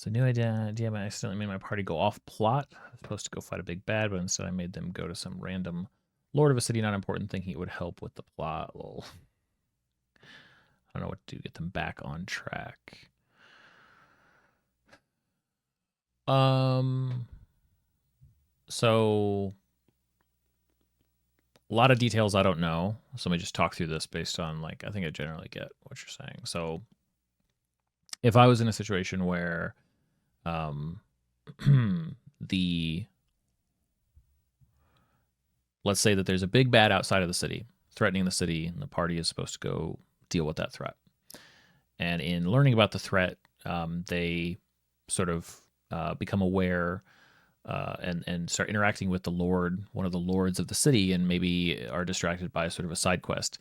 So new idea, I accidentally made my party go off plot. I was supposed to go fight a big bad, but instead I made them go to some random lord of a city not important, thinking it would help with the plot. Lol. I don't know what to do to get them back on track. Um so a lot of details I don't know. So let me just talk through this based on like I think I generally get what you're saying. So if I was in a situation where um the let's say that there's a big bad outside of the city threatening the city, and the party is supposed to go deal with that threat. And in learning about the threat, they sort of become aware and start interacting with the lord, one of the lords of the city, and maybe are distracted by sort of a side quest.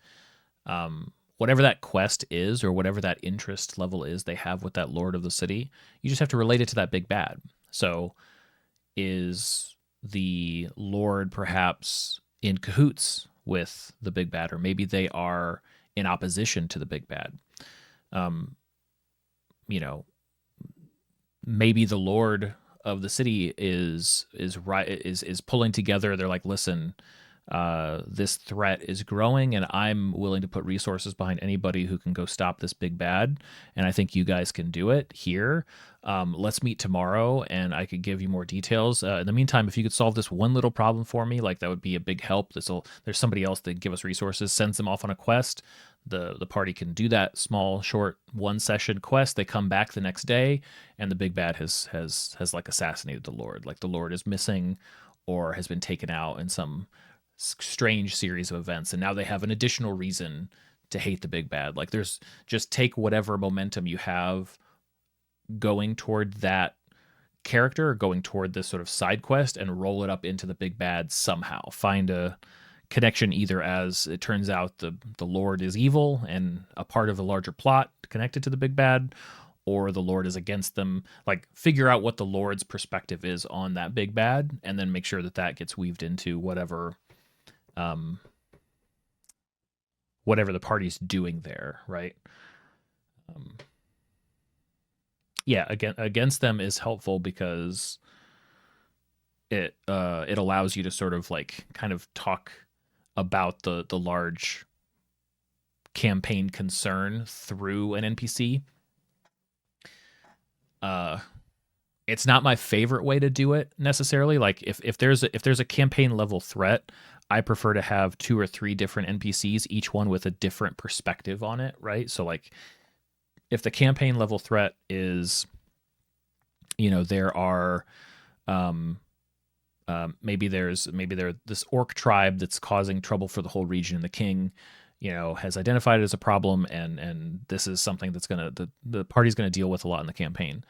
Whatever that quest is, or whatever that interest level is they have with that lord of the city, you just have to relate it to that big bad. So, is the lord perhaps in cahoots with the big bad, or maybe they are in opposition to the big bad? Um, you know, maybe the lord of the city is pulling together. They're like, listen, this threat is growing, and I'm willing to put resources behind anybody who can go stop this big bad. And I think you guys can do it here. Let's meet tomorrow, and I could give you more details. In the meantime, if you could solve this one little problem for me, like that would be a big help. There's somebody else that give us resources, sends them off on a quest. The party can do that small, short, one session quest. They come back the next day, and the big bad has like assassinated the lord. Like the lord is missing, or has been taken out in some strange series of events, and now they have an additional reason to hate the big bad. Like there's just take whatever momentum you have going toward that character, going toward this sort of side quest, and roll it up into the big bad somehow. Find a connection, either as it turns out the lord is evil and a part of the larger plot connected to the big bad, or the lord is against them. Like figure out what the lord's perspective is on that big bad, and then make sure that that gets weaved into um whatever the party's doing there, right? um yeah, against them is helpful because it allows you to sort of like kind of talk about the large campaign concern through an NPC. Uh, it's not my favorite way to do it necessarily. Like if there's a campaign level threat, I prefer to have two or three different NPCs, each one with a different perspective on it, right? So like if the campaign level threat is, there are um maybe there this orc tribe that's causing trouble for the whole region, and the king, has identified it as a problem, and this is something that's the party's gonna deal with a lot in the campaign.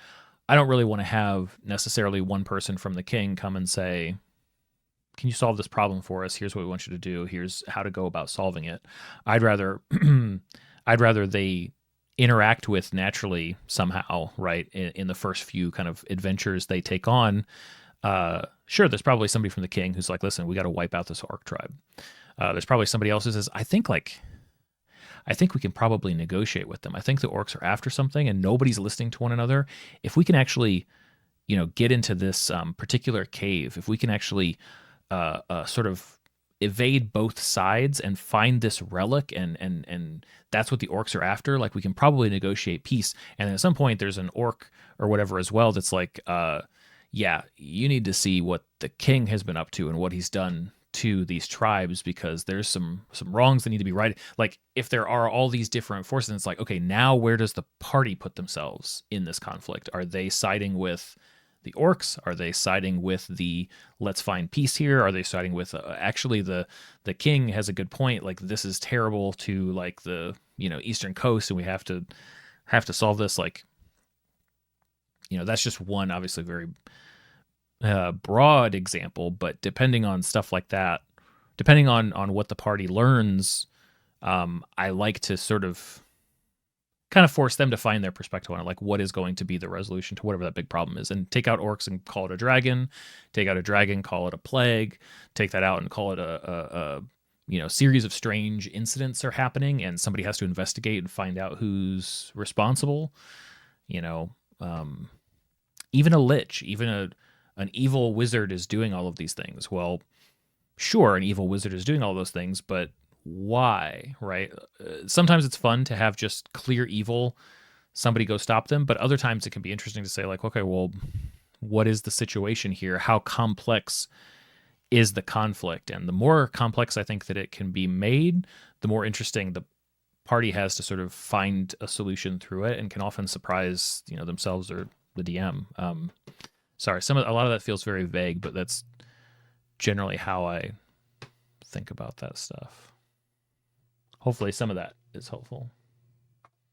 I don't really want to have necessarily one person from the king come and say, "Can you solve this problem for us? Here's what we want you to do. Here's how to go about solving it." I'd rather I'd rather they interact with naturally somehow, right? In the first few kind of adventures they take on. Sure, there's probably somebody from the king who's like, "Listen, we got to wipe out this orc tribe." There's probably somebody else who says, I think we can probably negotiate with them. I think the orcs are after something, and nobody's listening to one another. If we can actually, get into this particular cave, if we can actually sort of evade both sides and find this relic, and that's what the orcs are after, like we can probably negotiate peace. And then at some point, there's an orc or whatever as well that's like, yeah, you need to see what the king has been up to and what he's done to these tribes, because there's some wrongs that need to be righted. Like if there are all these different forces, it's like, okay, now where does the party put themselves in this conflict? Are they siding with the orcs? Are they siding with the let's find peace here? Are they siding with actually the king has a good point, like this is terrible to like the eastern coast, and we have to solve this? Like, that's just one obviously very broad example, but depending on stuff like that, depending on what the party learns, I like to sort of kind of force them to find their perspective on it, like what is going to be the resolution to whatever that big problem is, and take out orcs and call it a dragon, take out a dragon, call it a plague, take that out and call it a series of strange incidents are happening, and somebody has to investigate and find out who's responsible. you know um even a lich, even an evil wizard is doing all of these things. Well, sure, an evil wizard is doing all those things, but why, right? Sometimes it's fun to have just clear evil, somebody go stop them, but other times it can be interesting to say, like, okay, well, what is the situation here? How complex is the conflict? And the more complex I think that it can be made, the more interesting the party has to sort of find a solution through it, and can often surprise, themselves or the DM. Sorry, a lot of that feels very vague, but that's generally how I think about that stuff. Hopefully some of that is helpful.